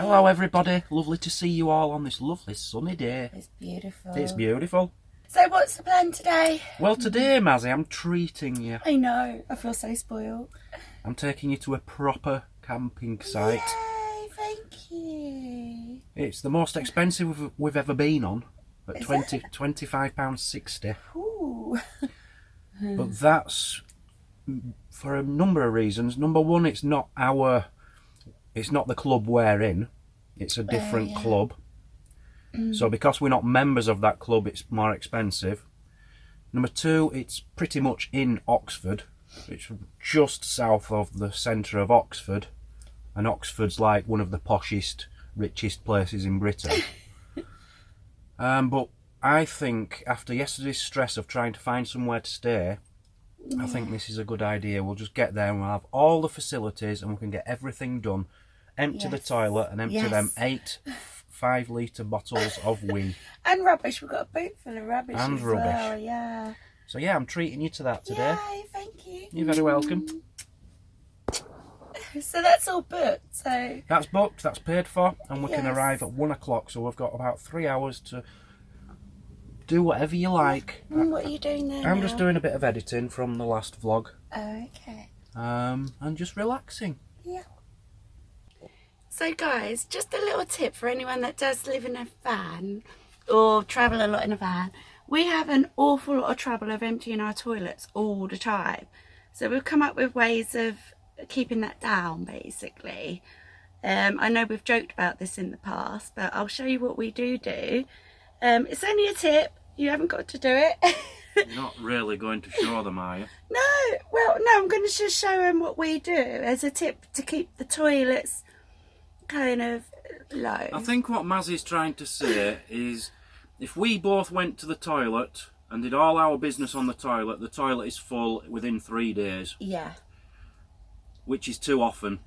Hello everybody, lovely to see you all on this lovely sunny day. It's beautiful. It's beautiful. So what's the plan today? Well today, Mazzy, I'm treating you. I know, I feel so spoiled. I'm taking you to a proper camping site. Yay, thank you. It's the most expensive we've ever been on, at Is £25.60. Ooh. But that's for a number of reasons. Number one, it's not the club we're in, it's a different club. So because we're not members of that club, it's more expensive. Number two, it's pretty much in Oxford. It's just south of the centre of Oxford, and Oxford's like one of the poshest, richest places in Britain. But I think after yesterday's stress of trying to find somewhere to stay, I think this is a good idea. We'll just get there and we'll have all the facilities and we can get everything done. Empty the toilet and empty them 8 5-litre bottles of wee. And rubbish, we've got a boot full of rubbish And as rubbish. well, yeah. So yeah, I'm treating you to that today. Yay, thank you. You're very welcome. So that's all booked, so... That's booked, that's paid for, and we can Yes. arrive at 1 o'clock, so we've got about 3 hours to do whatever you like. What are you doing there I'm now? just doing a bit of editing from the last vlog. Oh, okay. And just relaxing. Yeah. So guys, just a little tip for anyone that does live in a van or travel a lot in a van. We have an awful lot of trouble of emptying our toilets all the time. So we've come up with ways of keeping that down, basically. I know we've joked about this in the past, but I'll show you what we do. It's only a tip. You haven't got to do it. You're not really going to show them, are you? No, well, no, I'm going to just show them what we do as a tip to keep the toilets kind of low. I think what Mazzy's trying to say is if we both went to the toilet and did all our business on the toilet is full within 3 days. Yeah. Which is too often.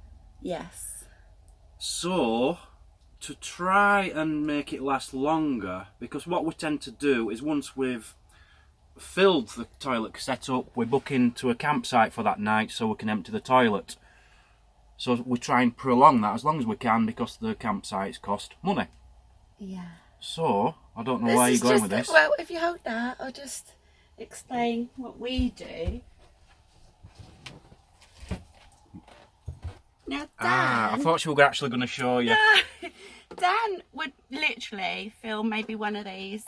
Yes. So, to try and make it last longer, because what we tend to do is once we've filled the toilet set up, we book into a campsite for that night so we can empty the toilet. So we try and prolong that as long as we can because the campsites cost money. Yeah. So, I don't know where you're going with this. Well, if you hold that, I'll just explain what we do. Now, Dan... I thought you were actually going to show you. No, Dan would literally fill maybe one of these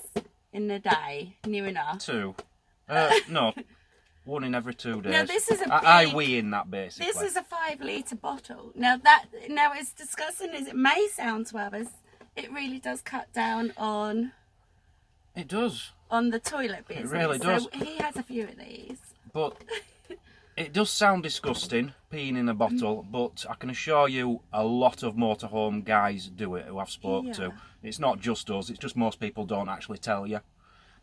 in a day, near enough. 2. No. 1 in every 2 days. Now, this is a big... I wee in that, basically. This is a 5-litre bottle. Now, it's disgusting as it may sound to others, it really does cut down on... It does. On the toilet business. It really does. So he has a few of these. But it does sound disgusting, peeing in a bottle, but I can assure you a lot of motorhome guys do it who I've spoke to. It's not just us, it's just most people don't actually tell you.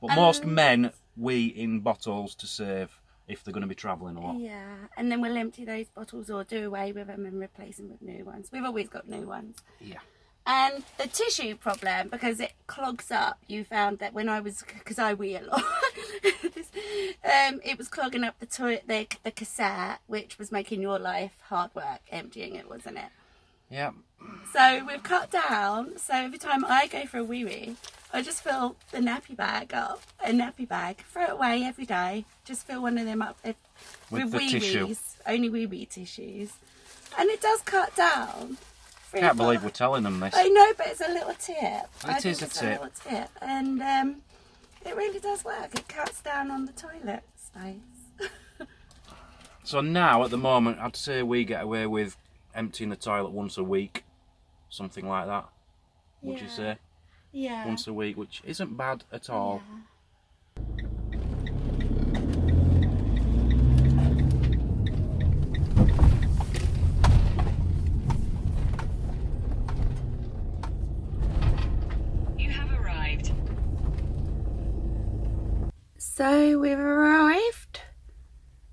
But most men wee in bottles to save if they're going to be travelling a lot. Yeah, and then we'll empty those bottles or do away with them and replace them with new ones. We've always got new ones. Yeah. And the tissue problem, because it clogs up, you found that when I was, because I wee a lot, it was clogging up the toilet, the cassette, which was making your life hard work emptying it, wasn't it? Yeah. So we've cut down, so every time I go for a wee-wee, I just fill the nappy bag up, throw it away every day, just fill one of them up with the tissue. wee-wees, only wee-wee tissues. And it does cut down. I can't believe we're telling them this. I know, but it's a little tip. It is a It's tip. a little tip. And it really does work. It cuts down on the toilet space. So now, at the moment, I'd say we get away with emptying the toilet once a week. Something like that. Would you say? Yeah. Once a week, which isn't bad at all. Yeah. So we've arrived.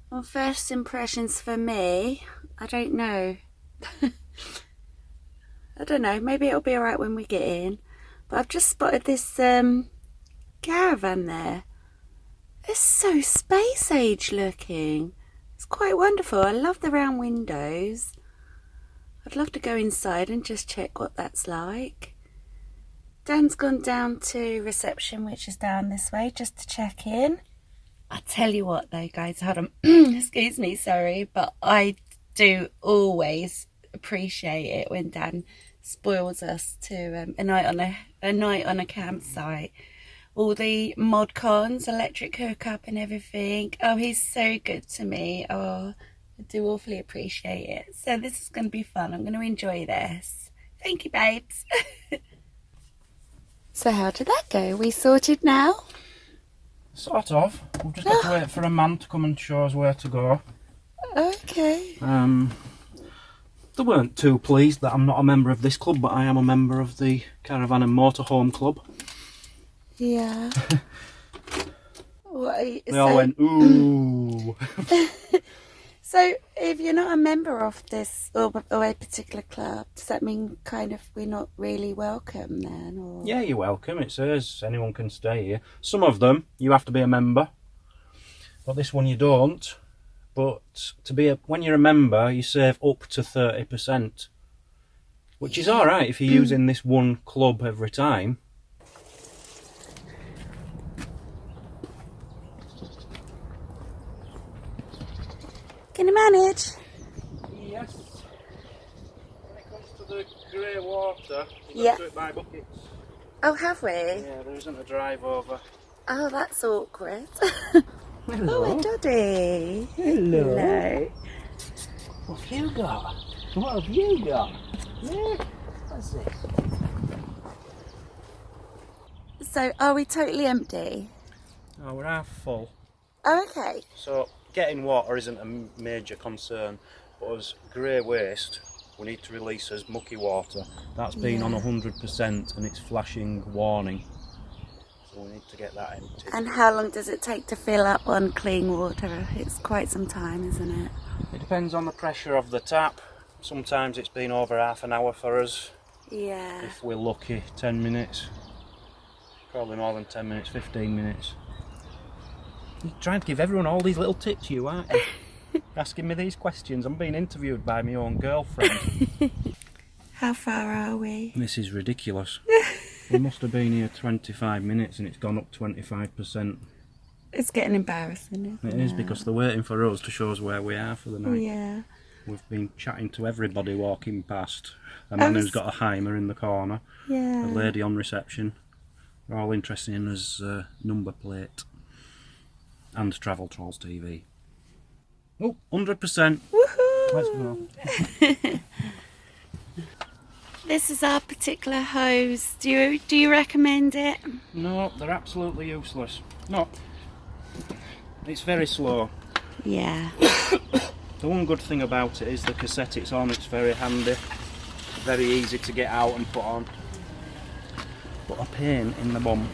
Well, first impressions for me, I don't know. I don't know, maybe it'll be alright when we get in. But I've just spotted this caravan there. It's so space age looking. It's quite wonderful. I love the round windows. I'd love to go inside and just check what that's like. Dan's gone down to reception, which is down this way, just to check in. I tell you what though, guys, hold on. Excuse me, sorry, but I do always appreciate it when Dan spoils us to a night on a campsite. All the mod cons, electric hookup and everything. Oh, he's so good to me. Oh, I do awfully appreciate it. So this is going to be fun. I'm going to enjoy this. Thank you, babes. So how did that go? We sorted now? Sort of. We've just got to wait for a man to come and show us where to go. Okay. They weren't too pleased that I'm not a member of this club, but I am a member of the Caravan and Motorhome Club. Yeah. They all went, ooh. So if you're not a member of this or a particular club, does that mean kind of we're not really welcome then? Or? Yeah, you're welcome. It says anyone can stay here. Some of them, you have to be a member. But this one you don't. But when you're a member, you save up to 30%. Which is alright if you're using this one club every time. Can you manage? Yes. When it comes to the grey water, you've got to do it by buckets. Oh, have we? Yeah, there isn't a drive over. Oh, that's awkward. Hello. Oh, my daddy. Hello. Hello. What have you got? What have you got? Yeah. What's this? So, are we totally empty? Oh, we're half full. Oh, okay. So getting water isn't a major concern, but as grey waste, we need to release as mucky water. That's been on 100% and it's flashing warning. So we need to get that emptied. And how long does it take to fill up on clean water? It's quite some time, isn't it? It depends on the pressure of the tap. Sometimes it's been over half an hour for us. Yeah. If we're lucky, 10 minutes. Probably more than 10 minutes, 15 minutes. You're trying to give everyone all these little tips, you aren't you? Asking me these questions. I'm being interviewed by my own girlfriend. How far are we? This is ridiculous. We must have been here 25 minutes and it's gone up 25%. It's getting embarrassing, isn't it? It is, because they're waiting for us to show us where we are for the night. Yeah. We've been chatting to everybody walking past. A man who's got a Heimer in the corner. Yeah. A lady on reception. They're all interested in his number plate. And Travel Trolls TV. Oh, 100%. Woohoo! Let's go. This is our particular hose. Do you recommend it? No, they're absolutely useless. No. It's very slow. Yeah. The one good thing about it is the cassette it's on. It's very handy. Very easy to get out and put on. But a pain in the bum.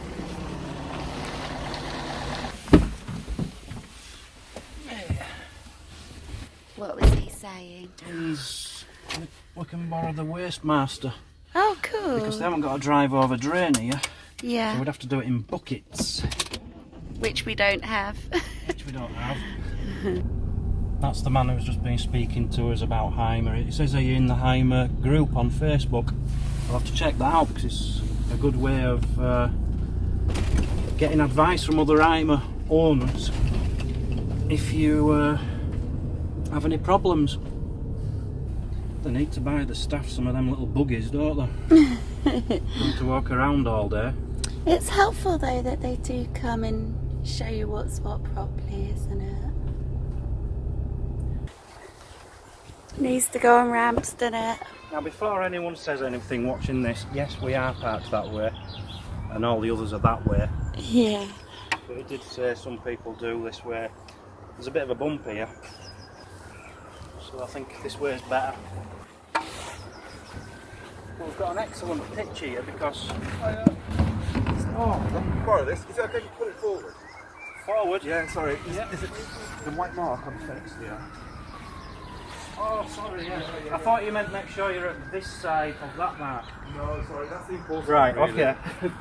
What was he saying? We can borrow the Waste Master. Oh, cool. Because they haven't got a drive over drain here. Yeah. So we'd have to do it in buckets. Which we don't have. Which we don't have. That's the man who's just been speaking to us about Heimer. It says are you in the Heimer group on Facebook. I'll have to check that out because it's a good way of getting advice from other Heimer owners if you have any problems. They need to buy the staff some of them little buggies, don't they? Need to walk around all day. It's helpful though that they do come and show you what's what properly, isn't it? Needs to go on ramps, doesn't it? Now before anyone says anything watching this, yes we are parked that way and all the others are that way. Yeah. But it did say some people do this way. There's a bit of a bump here. So I think this way is better. Well, we've got an excellent pitch here because... Borrow this. Is it okay to put it forward? Forward? Yeah, sorry. Yeah. Is it the white mark on the fence? Yeah. Oh, sorry, yeah. I thought you meant make sure you're at this side of that mark. No, sorry, that's the important Right, one, really. okay.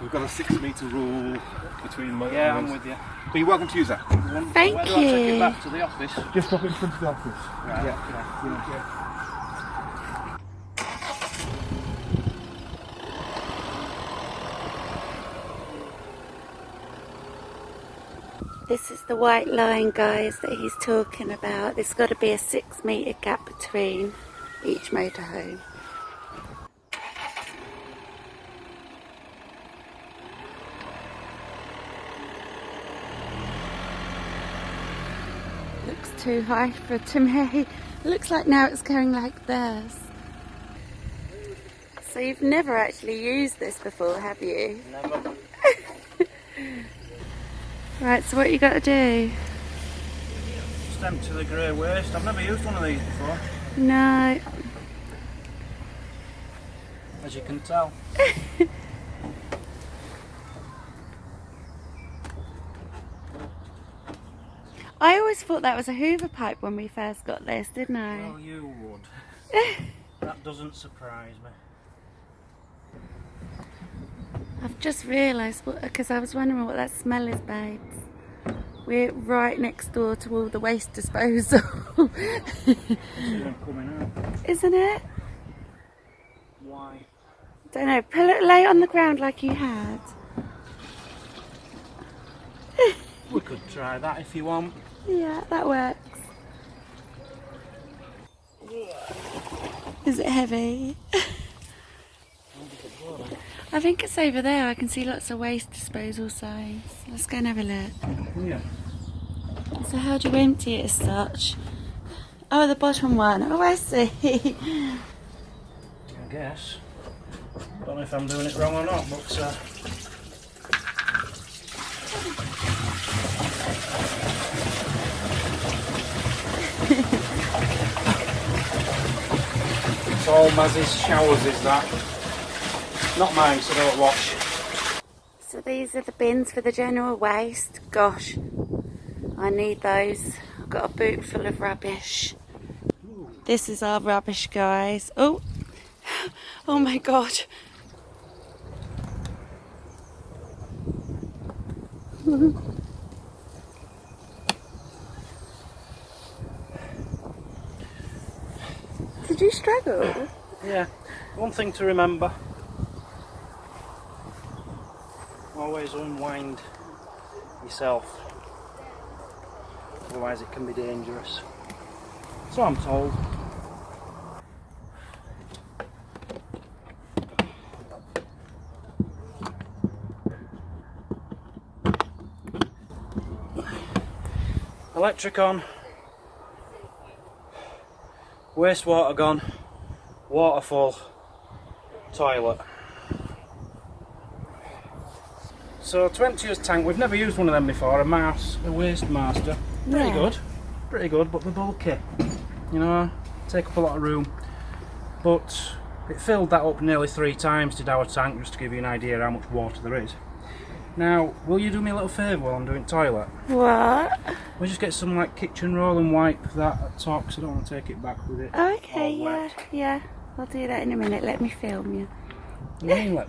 We've got a 6 metre rule between motor Yeah, I'm homes. with you. But you're welcome to use that. Thank Where do I take you. it back to the office? Just drop it in front of the office. Right, Yeah. This is the white line, guys, that he's talking about. There's got to be a 6 metre gap between each motorhome. Looks too high for me. Looks like now it's going like this. So you've never actually used this before, have you? Never. Right, so what you got to do? Just empty the grey waste. I've never used one of these before, No. as you can tell. I always thought that was a Hoover pipe when we first got this, didn't I? Well, you would. That doesn't surprise me. I've just realised, because I was wondering what that smell is, babes. We're right next door to all the waste disposal. Coming out. Isn't it? Why? Don't know. Lay it on the ground like you had. We could try that if you want. Yeah, that works. Is it heavy? I think it's over there. I can see lots of waste disposal signs. Let's go and have a look. Yeah. So how do you empty it as such? Oh, the bottom one. Oh, I see. I guess. Don't know if I'm doing it wrong or not, but it's all Mazzy's showers, is that? Not mine, so don't wash. So these are the bins for the general waste. Gosh, I need those. I've got a boot full of rubbish. This is our rubbish, guys. Oh, oh my God. Did you struggle? Yeah, one thing to remember. Always unwind yourself, otherwise it can be dangerous. So I'm told. Electric on, wastewater gone, water full, toilet. So to empty this tank, we've never used one of them before, a waste master. Pretty good, but they're bulky. You know, take up a lot of room. But it filled that up nearly 3 times, did our tank, just to give you an idea how much water there is. Now, will you do me a little favour while I'm doing toilet? What? We'll just get some like kitchen roll and wipe that at top, because I don't want to take it back with it. Okay, all wet. yeah. I'll do that in a minute. Let me film you. Yeah.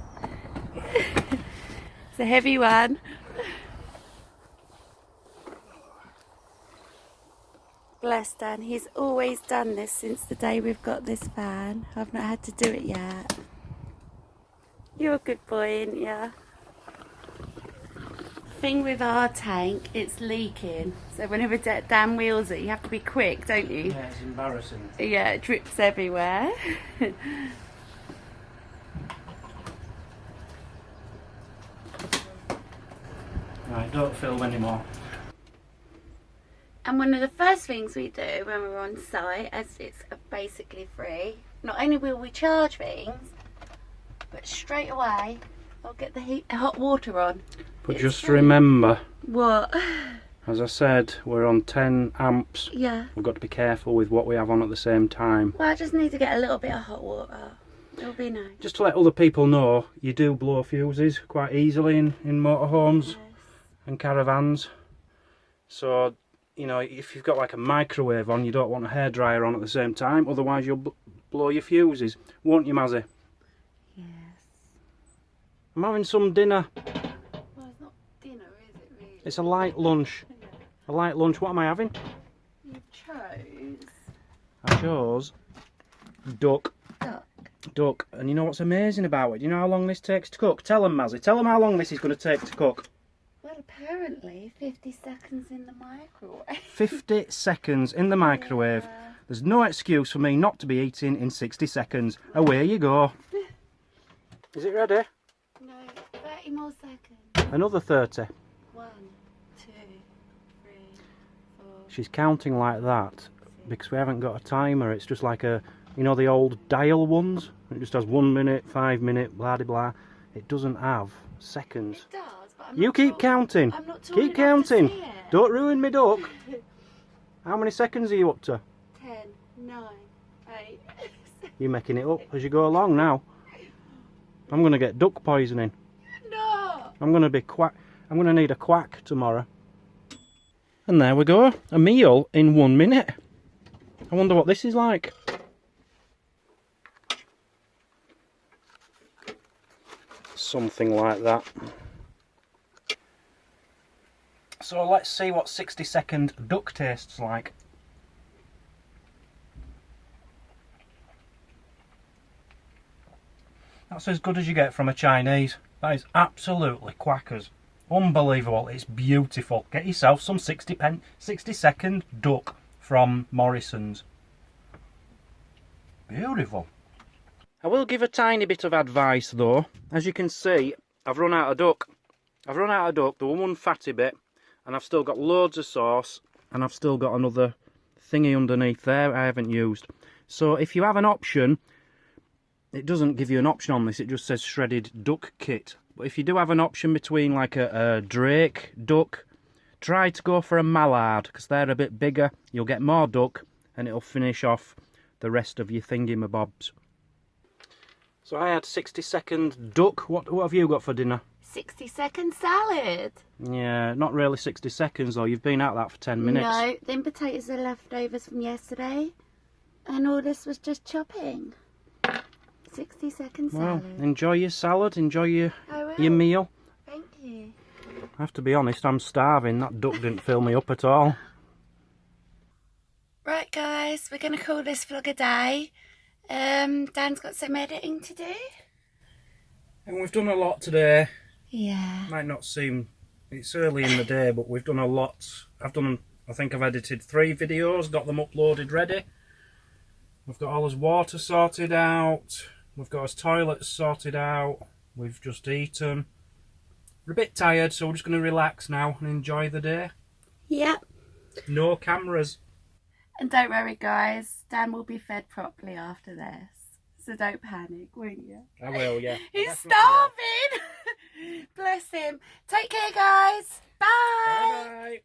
It's a heavy one. Bless Dan, he's always done this since the day we've got this van. I've not had to do it yet. You're a good boy, ain't ya? Thing with our tank, it's leaking. So whenever Dan wheels it, you have to be quick, don't you? Yeah, it's embarrassing. Yeah, it drips everywhere. Right, don't film anymore. And one of the first things we do when we're on site, as it's basically free, not only will we charge things, but straight away I'll get the hot water on. But it's just remember, what? as I said, we're on 10 amps. Yeah. We've got to be careful with what we have on at the same time. Well, I just need to get a little bit of hot water. It'll be nice. Just to let other people know, you do blow fuses quite easily in motorhomes. Yes. And caravans. So, you know, if you've got like a microwave on, you don't want a hairdryer on at the same time, otherwise you'll blow your fuses, won't you, Mazzy? Yes. I'm having some dinner. Well, it's not dinner, is it really? It's a light lunch. Yeah. A light lunch. What am I having? You chose I chose duck. duck. And you know what's amazing about it? Do you know how long this takes to cook? Tell them, Mazzy. Tell them how long this is going to take to cook. Well, apparently 50 seconds in the microwave. 50 seconds in the microwave. Yeah. There's no excuse for me not to be eating in 60 seconds. Away you go. Is it ready? No, 30 more seconds. Another 30. 1, 2, 3, 4. She's counting like that because we haven't got a timer. It's just like a, you know, the old dial ones. It just has 1 minute, 5 minute, blah blah blah. It doesn't have seconds. It does, but I'm You not keep tall- counting. I'm not tall Keep enough to counting. see it. Don't ruin me duck. How many seconds are you up to? 10, 9, 8. You're making it up as you go along now. I'm going to get duck poisoning. No! I'm going to be quack. I'm going to need a quack tomorrow. And there we go. A meal in 1 minute. I wonder what this is like. Something like that. So let's see what 60-second duck tastes like. That's as good as you get from a Chinese. That is absolutely quackers. Unbelievable. It's beautiful. Get yourself some 60-second duck from Morrison's. Beautiful. I will give a tiny bit of advice though. As you can see, I've run out of duck. I've run out of duck, the one fatty bit, and I've still got loads of sauce, and I've still got another thingy underneath there I haven't used. So if you have an option, it doesn't give you an option on this, it just says shredded duck kit. But if you do have an option between like a drake duck, try to go for a mallard, because they're a bit bigger. You'll get more duck, and it'll finish off the rest of your thingy-mabobs. So I had 60-second duck. What have you got for dinner? 60-second salad. Yeah, not really 60 seconds though. You've been at that for 10 minutes. No, them potatoes are leftovers from yesterday. And all this was just chopping. 60-second Well, salad. enjoy your salad. Enjoy your I will. meal. Thank you. I have to be honest, I'm starving. That duck didn't fill me up at all. Right, guys, we're going to call this vlog a day. Dan's got some editing to do. And we've done a lot today. Yeah. Might not seem, it's early in the day, but we've done a lot. I think I've edited 3 videos, got them uploaded ready. We've got all his water sorted out. We've got his toilets sorted out. We've just eaten. We're a bit tired, so we're just going to relax now and enjoy the day. Yep. No cameras. And don't worry, guys, Dan will be fed properly after this. So don't panic, won't you? I will, yeah. He's Definitely will. starving! Bless him. Take care, guys. Bye. Bye-bye.